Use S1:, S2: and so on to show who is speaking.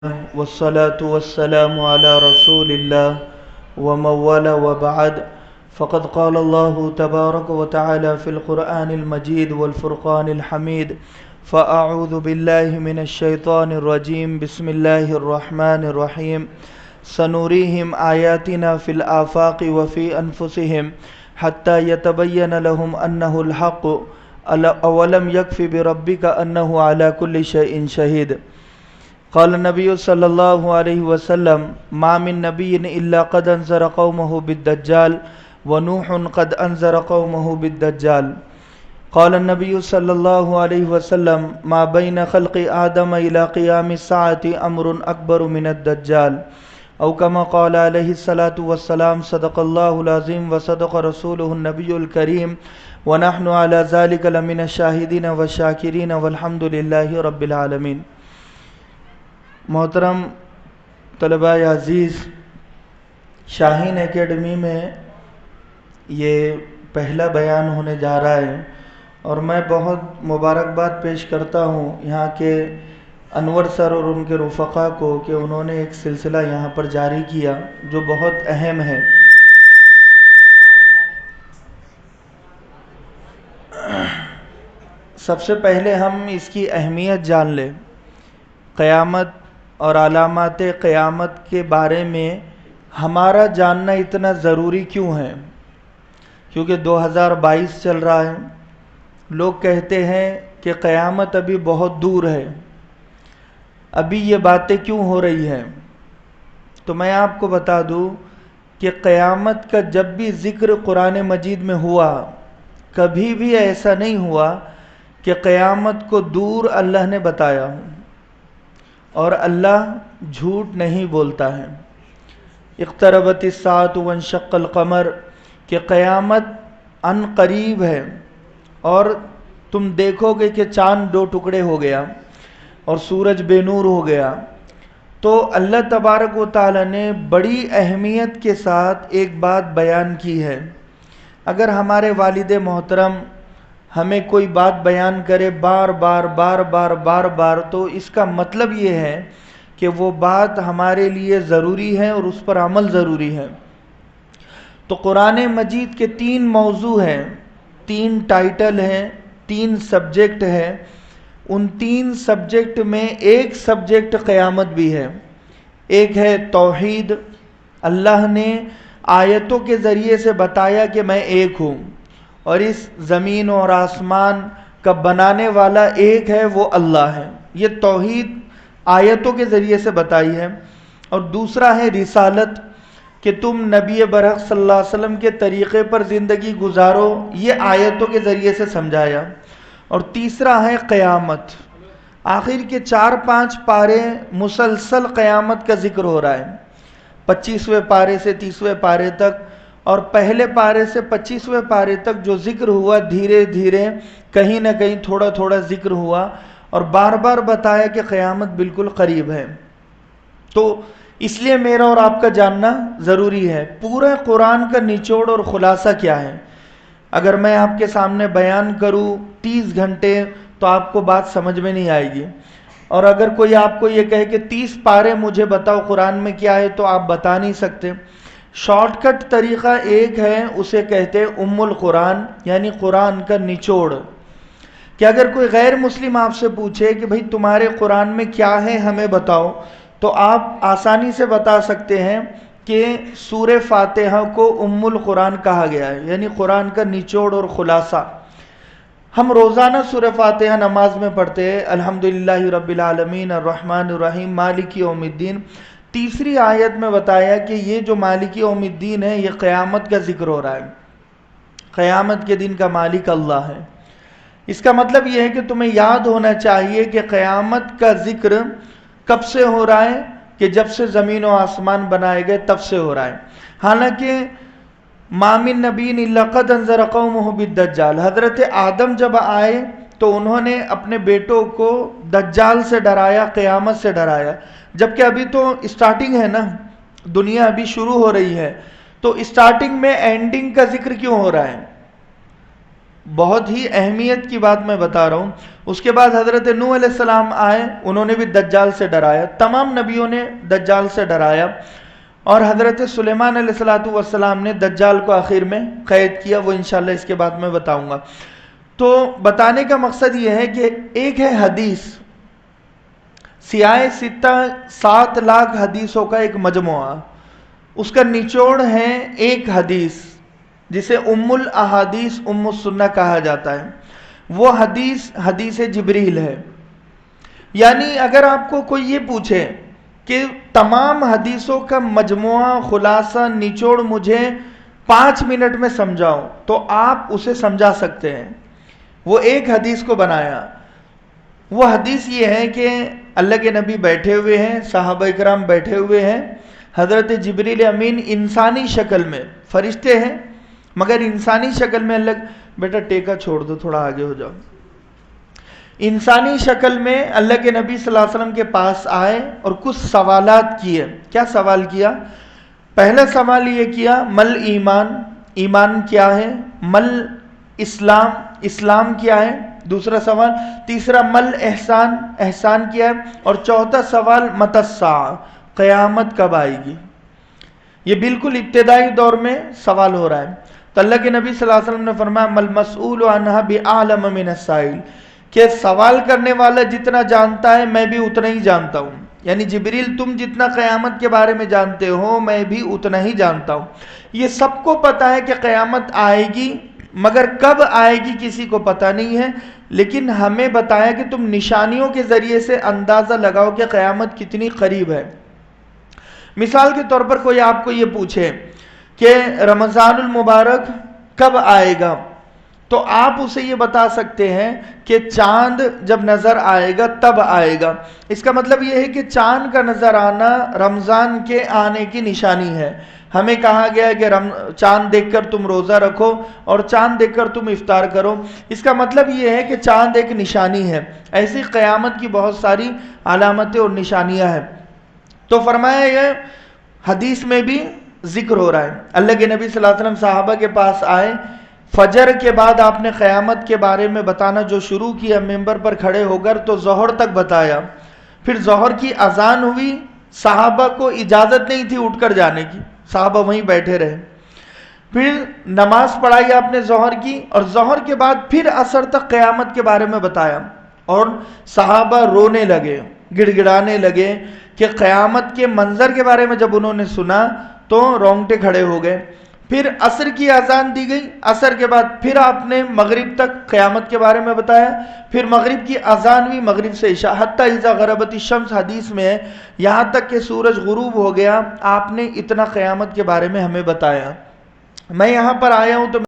S1: والصلاة والسلام على رسول الله ومن والاه وبعد فقد قال الله تبارك وتعالى في القرآن المجيد والفرقان الحميد فأعوذ بالله من الشيطان الرجيم بسم الله الرحمن الرحيم سنريهم آياتنا في الآفاق وفي أنفسهم حتى يتبين لهم أنه الحق أولم يكف بربك أنه على كل شيء شهيد قال النبي صلى الله عليه وسلم ما من نبي إلا قد أنذر قومه بالدجال ونوح قد أنذر قومه بالدجال قال النبي صلى الله عليه وسلم ما بين خلق آدم إلى قيام الساعة أمر أكبر من الدجال أو كما قال عليه الصلاة والسلام صدق الله العظيم وصدق رسوله النبي الكريم ونحن على ذلك لمن الشاهدين والشاكرين والحمد لله رب العالمين. محترم طلباء عزیز، شاہین اکیڈمی میں یہ پہلا بیان ہونے جا رہا ہے اور میں بہت مبارکباد پیش کرتا ہوں یہاں کے انور سر اور ان کے رفقا کو کہ انہوں نے ایک سلسلہ یہاں پر جاری کیا جو بہت اہم ہے. سب سے پہلے ہم اس کی اہمیت جان لیں. قیامت اور علامات قیامت کے بارے میں ہمارا جاننا اتنا ضروری کیوں ہے؟ کیونکہ 2022 چل رہا ہے. لوگ کہتے ہیں کہ قیامت ابھی بہت دور ہے. ابھی یہ باتیں کیوں ہو رہی ہیں؟ تو میں آپ کو بتا دوں کہ قیامت کا جب بھی ذکر قرآن مجید میں ہوا، کبھی بھی ایسا نہیں ہوا کہ قیامت کو دور اللہ نے بتایا ہو، اور اللہ جھوٹ نہیں بولتا ہے. اقتربت الساعة وانشق القمر کہ قیامت ان قریب ہے، اور تم دیکھو گے کہ چاند 2 ٹکڑے ہو گیا اور سورج بے نور ہو گیا. تو اللہ تبارک و تعالی نے بڑی اہمیت کے ساتھ ایک بات بیان کی ہے. اگر ہمارے والد محترم ہمیں کوئی بات بیان کرے بار بار تو اس کا مطلب یہ ہے کہ وہ بات ہمارے لیے ضروری ہے اور اس پر عمل ضروری ہے. تو قرآن مجید کے 3 موضوع ہیں، 3 ٹائٹل ہیں، 3 سبجیکٹ ہیں. ان 3 سبجیکٹ میں ایک سبجیکٹ قیامت بھی ہے. ایک ہے توحید. اللہ نے آیتوں کے ذریعے سے بتایا کہ میں ایک ہوں اور اس زمین اور آسمان کا بنانے والا ایک ہے، وہ اللہ ہے. یہ توحید آیتوں کے ذریعے سے بتائی ہے. اور دوسرا ہے رسالت کہ تم نبی برحق صلی اللہ علیہ وسلم کے طریقے پر زندگی گزارو، یہ آیتوں کے ذریعے سے سمجھایا. اور تیسرا ہے قیامت. آخر کے 4-5 پارے مسلسل قیامت کا ذکر ہو رہا ہے، 25ویں پارے سے 30ویں پارے تک. اور پہلے پارے سے 25ویں پارے تک جو ذکر ہوا، دھیرے دھیرے کہیں نہ کہیں تھوڑا تھوڑا ذکر ہوا اور بار بار بتایا کہ قیامت بالکل قریب ہے. تو اس لیے میرا اور آپ کا جاننا ضروری ہے. پورا قرآن کا نچوڑ اور خلاصہ کیا ہے؟ اگر میں آپ کے سامنے بیان کروں 30 گھنٹے تو آپ کو بات سمجھ میں نہیں آئے گی. اور اگر کوئی آپ کو یہ کہے کہ 30 پارے مجھے بتاؤ قرآن میں کیا ہے، تو آپ بتا نہیں سکتے. شارٹ کٹ طریقہ ایک ہے، اسے کہتے ام القرآن، یعنی قرآن کا نچوڑ. کہ اگر کوئی غیر مسلم آپ سے پوچھے کہ بھئی تمہارے قرآن میں کیا ہے ہمیں بتاؤ، تو آپ آسانی سے بتا سکتے ہیں کہ سورہ فاتحہ کو ام القرآن کہا گیا ہے، یعنی قرآن کا نچوڑ اور خلاصہ. ہم روزانہ سورہ فاتحہ نماز میں پڑھتے ہیں، الحمدللہ رب العالمین الرحمن الرحیم مالک یوم الدین. تیسری آیت میں بتایا کہ یہ جو مالک یوم الدین ہے، یہ قیامت کا ذکر ہو رہا ہے. قیامت کے دن کا مالک اللہ ہے. اس کا مطلب یہ ہے کہ تمہیں یاد ہونا چاہیے کہ قیامت کا ذکر کب سے ہو رہا ہے؟ کہ جب سے زمین و آسمان بنائے گئے تب سے ہو رہا ہے. حالانکہ ما من نبی الا قد انذر قومه بالدجال، حضرت آدم جب آئے تو انہوں نے اپنے بیٹوں کو دجال سے ڈرایا، قیامت سے ڈرایا. جبکہ ابھی تو اسٹارٹنگ ہے نا، دنیا ابھی شروع ہو رہی ہے. تو اسٹارٹنگ میں اینڈنگ کا ذکر کیوں ہو رہا ہے؟ بہت ہی اہمیت کی بات میں بتا رہا ہوں. اس کے بعد حضرت نوح علیہ السلام آئے, انہوں نے بھی دجال سے ڈرایا, تمام نبیوں نے دجال سے ڈرایا, اور حضرت سلیمان علیہ السلام نے دجال کو آخر میں قید کیا. وہ انشاءاللہ اس کے بعد میں بتاؤں گا. تو بتانے کا مقصد یہ ہے کہ ایک ہے حدیث, سیاہ ستہ 7 لاکھ حدیثوں کا ایک مجموعہ, اس کا نچوڑ ہے ایک حدیث جسے ام الاحادیث ام السنہ کہا جاتا ہے. وہ حدیث جبریل ہے. یعنی اگر آپ کو کوئی یہ پوچھے کہ تمام حدیثوں کا مجموعہ, خلاصہ, نچوڑ مجھے 5 منٹ میں سمجھاؤ, تو آپ اسے سمجھا سکتے ہیں. وہ ایک حدیث کو بنایا. وہ حدیث یہ ہے کہ اللہ کے نبی بیٹھے ہوئے ہیں, صحابہ اکرام بیٹھے ہوئے ہیں, حضرت جبریل امین انسانی شکل میں, فرشتے ہیں مگر انسانی شکل میں, اللہ بیٹا ٹیکا چھوڑ دو, تھوڑا آگے ہو جاؤ, انسانی شکل میں اللہ کے نبی صلی اللہ علیہ وسلم کے پاس آئے اور کچھ سوالات کیے. کیا سوال کیا؟ پہلا سوال یہ کیا, مل ایمان, ایمان کیا ہے؟ مل اسلام, اسلام کیا ہے؟ دوسرا سوال. تیسرا مل احسان, احسان کیا ہے؟ اور چوتھا سوال متی الساعہ, قیامت کب آئے گی؟ یہ بالکل ابتدائی دور میں سوال ہو رہا ہے. تو اللہ کے نبی صلی اللہ علیہ وسلم نے فرمایا مل مسئول عنہا بعلم من السائل, کہ سوال کرنے والا جتنا جانتا ہے میں بھی اتنا ہی جانتا ہوں. یعنی جبریل تم جتنا قیامت کے بارے میں جانتے ہو میں بھی اتنا ہی جانتا ہوں. یہ سب کو پتا ہے کہ قیامت آئے گی, مگر کب آئے گی کسی کو پتہ نہیں ہے. لیکن ہمیں بتایا کہ تم نشانیوں کے ذریعے سے اندازہ لگاؤ کہ قیامت کتنی قریب ہے. مثال کے طور پر کوئی آپ کو یہ پوچھے کہ رمضان المبارک کب آئے گا, تو آپ اسے یہ بتا سکتے ہیں کہ چاند جب نظر آئے گا تب آئے گا. اس کا مطلب یہ ہے کہ چاند کا نظر آنا رمضان کے آنے کی نشانی ہے. ہمیں کہا گیا ہے کہ چاند دیکھ کر تم روزہ رکھو اور چاند دیکھ کر تم افطار کرو. اس کا مطلب یہ ہے کہ چاند ایک نشانی ہے. ایسی قیامت کی بہت ساری علامتیں اور نشانیاں ہیں. تو فرمایا یہ حدیث میں بھی ذکر ہو رہا ہے. اللہ کے نبی صلی اللہ علیہ وسلم صحابہ کے پاس آئے, فجر کے بعد آپ نے قیامت کے بارے میں بتانا جو شروع کیا ممبر پر کھڑے ہو کر, تو ظہر تک بتایا. پھر ظہر کی اذان ہوئی, صحابہ کو اجازت نہیں تھی اٹھ کر جانے کی, صحابہ وہیں بیٹھے رہے. پھر نماز پڑھائی آپ نے ظہر کی, اور ظہر کے بعد پھر عصر تک قیامت کے بارے میں بتایا. اور صحابہ رونے لگے, گڑ گڑانے لگے کہ قیامت کے منظر کے بارے میں جب انہوں نے سنا تو رونگٹے کھڑے ہو گئے. پھر عصر کی اذان دی گئی, عصر کے بعد پھر آپ نے مغرب تک قیامت کے بارے میں بتایا. پھر مغرب کی اذان ہوئی, مغرب سے عشاء, حتی اذا غربت الشمس حدیث میں ہے, یہاں تک کہ سورج غروب ہو گیا. آپ نے اتنا قیامت کے بارے میں ہمیں بتایا. میں یہاں پر آیا ہوں تو